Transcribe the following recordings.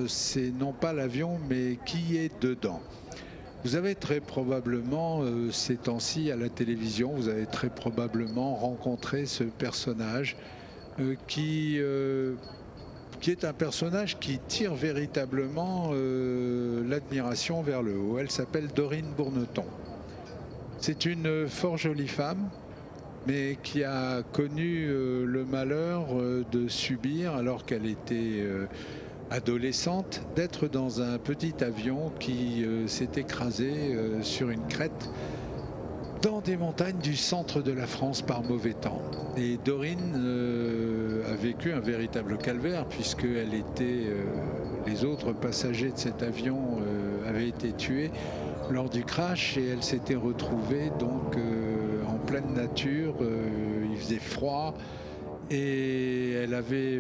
c'est non pas l'avion, mais qui est dedans. Vous avez très probablement, ces temps-ci à la télévision, vous avez très probablement rencontré ce personnage qui est un personnage qui tire véritablement l'admiration vers le haut. Elle s'appelle Dorine Bourneton. C'est une fort jolie femme, mais qui a connu le malheur de subir, alors qu'elle était adolescente, d'être dans un petit avion qui s'est écrasé sur une crête dans des montagnes du centre de la France par mauvais temps. Et Dorine a vécu un véritable calvaire, puisque les autres passagers de cet avion avaient été tués lors du crash, et elle s'était retrouvée donc en pleine nature. Il faisait froid et elle avait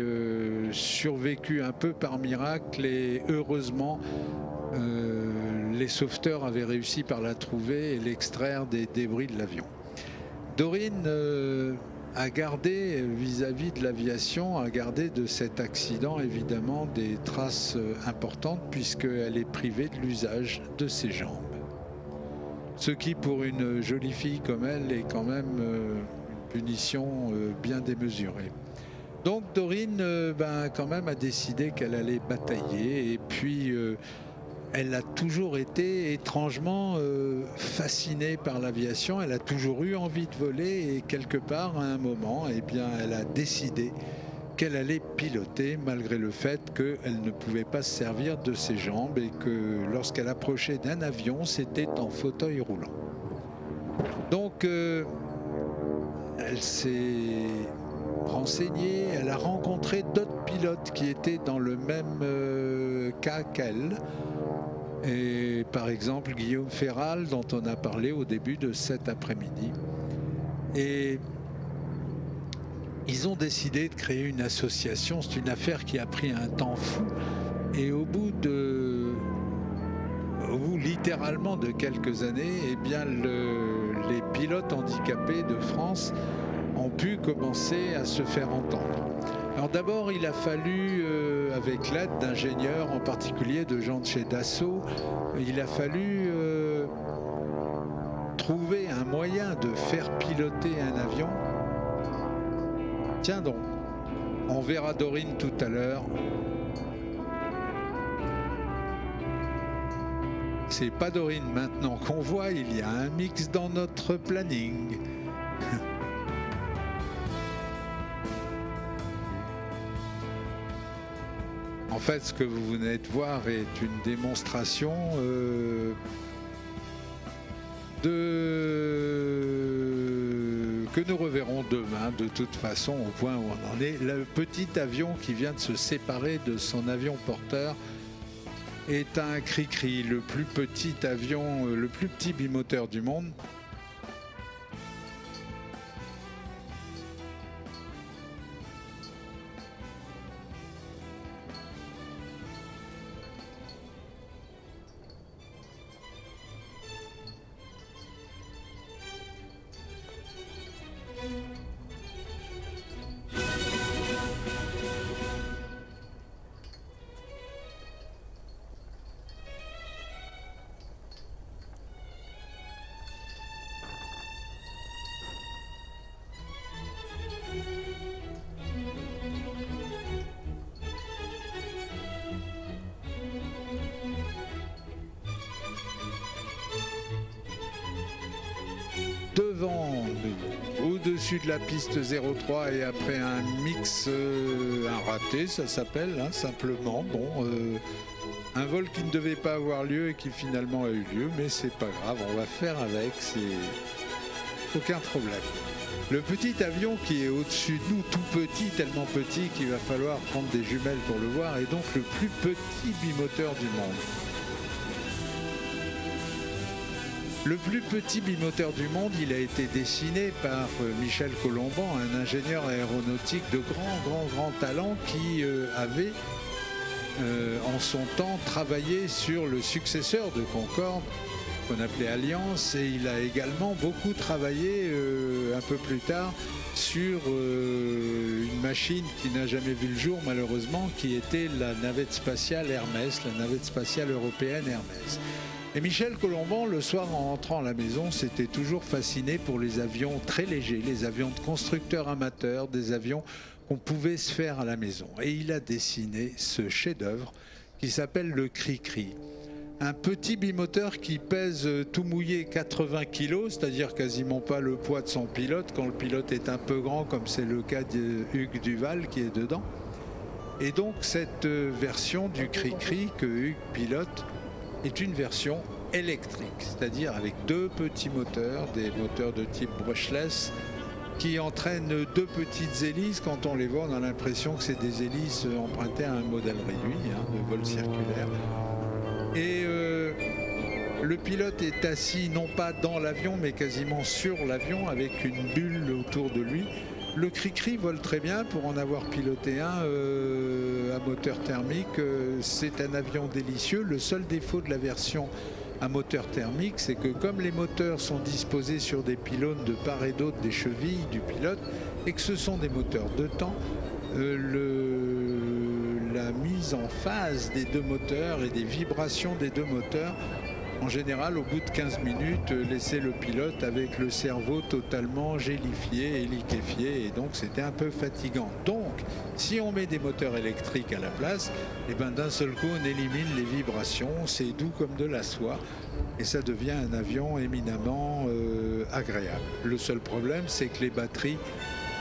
survécu un peu par miracle, et heureusement les sauveteurs avaient réussi par la trouver et l'extraire des débris de l'avion. Dorine a gardé, vis-à-vis de l'aviation, a gardé de cet accident évidemment des traces importantes, puisqu'elle est privée de l'usage de ses jambes. Ce qui, pour une jolie fille comme elle, est quand même une punition bien démesurée. Donc Dorine, quand même, a décidé qu'elle allait batailler, et puis elle a toujours été étrangement fascinée par l'aviation. Elle a toujours eu envie de voler, et quelque part, à un moment, eh bien, elle a décidé qu'elle allait piloter, malgré le fait qu'elle ne pouvait pas se servir de ses jambes, et que lorsqu'elle approchait d'un avion, c'était en fauteuil roulant. Donc elle s'est renseignée, elle a rencontré d'autres pilotes qui étaient dans le même cas qu'elle. Et par exemple Guillaume Ferral, dont on a parlé au début de cet après-midi. Et ils ont décidé de créer une association. C'est une affaire qui a pris un temps fou. Et au bout littéralement de quelques années, eh bien les pilotes handicapés de France ont pu commencer à se faire entendre. Alors d'abord, il a fallu, avec l'aide d'ingénieurs, en particulier de gens de chez Dassault, il a fallu trouver un moyen de faire piloter un avion. Tiens donc, on verra Dorine tout à l'heure. C'est pas Dorine maintenant qu'on voit, il y a un mix dans notre planning. En fait, ce que vous venez de voir est une démonstration que nous reverrons demain, de toute façon, au point où on en est. Le petit avion qui vient de se séparer de son avion porteur est un Cri-Cri, le plus petit avion, le plus petit bimoteur du monde. Devant nous, au-dessus de la piste 03, et après un mix, un raté, ça s'appelle, hein, simplement. Bon, un vol qui ne devait pas avoir lieu et qui finalement a eu lieu, mais c'est pas grave, on va faire avec, c'est aucun problème. Le petit avion qui est au-dessus de nous, tout petit, tellement petit qu'il va falloir prendre des jumelles pour le voir, est donc le plus petit bimoteur du monde. Le plus petit bimoteur du monde, il a été dessiné par Michel Colomban, un ingénieur aéronautique de grand talent qui avait en son temps travaillé sur le successeur de Concorde, qu'on appelait Alliance, et il a également beaucoup travaillé un peu plus tard sur une machine qui n'a jamais vu le jour malheureusement, qui était la navette spatiale Hermès, la navette spatiale européenne Hermès. Et Michel Colomban, le soir en rentrant à la maison, s'était toujours fasciné pour les avions très légers, les avions de constructeurs amateurs, des avions qu'on pouvait se faire à la maison. Et il a dessiné ce chef-d'œuvre qui s'appelle le Cri-Cri. Un petit bimoteur qui pèse tout mouillé 80 kg, c'est-à-dire quasiment pas le poids de son pilote, quand le pilote est un peu grand, comme c'est le cas de Hugues Duval qui est dedans. Et donc cette version du Cri-Cri que Hugues pilote est une version électrique, c'est-à-dire avec deux petits moteurs, des moteurs de type brushless, qui entraînent deux petites hélices. Quand on les voit, on a l'impression que c'est des hélices empruntées à un modèle réduit, de vol circulaire. Et le pilote est assis non pas dans l'avion, mais quasiment sur l'avion, avec une bulle autour de lui. Le Cri-Cri vole très bien. Pour en avoir piloté un à moteur thermique, c'est un avion délicieux. Le seul défaut de la version à moteur thermique, c'est que comme les moteurs sont disposés sur des pylônes de part et d'autre des chevilles du pilote, et que ce sont des moteurs de temps, la mise en phase des deux moteurs et des vibrations des deux moteurs, en général, au bout de 15 minutes, laissait le pilote avec le cerveau totalement gélifié et liquéfié, et donc c'était un peu fatigant. Donc, si on met des moteurs électriques à la place, et ben d'un seul coup, on élimine les vibrations, c'est doux comme de la soie, et ça devient un avion éminemment agréable. Le seul problème, c'est que les batteries,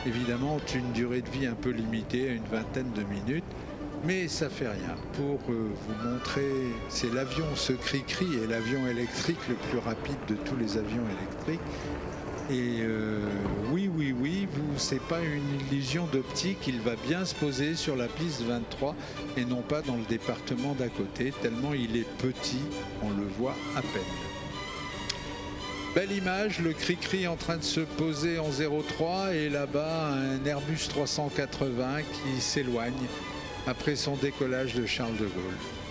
évidemment, ont une durée de vie un peu limitée à une vingtaine de minutes. Mais ça fait rien. Pour vous montrer, c'est l'avion, ce Cri-Cri est l'avion électrique le plus rapide de tous les avions électriques. Et oui, c'est pas une illusion d'optique, il va bien se poser sur la piste 23 et non pas dans le département d'à côté, tellement il est petit, on le voit à peine. Belle image, le Cri-Cri en train de se poser en 0,3 et là-bas un Airbus 380 qui s'éloigne après son décollage de Charles de Gaulle.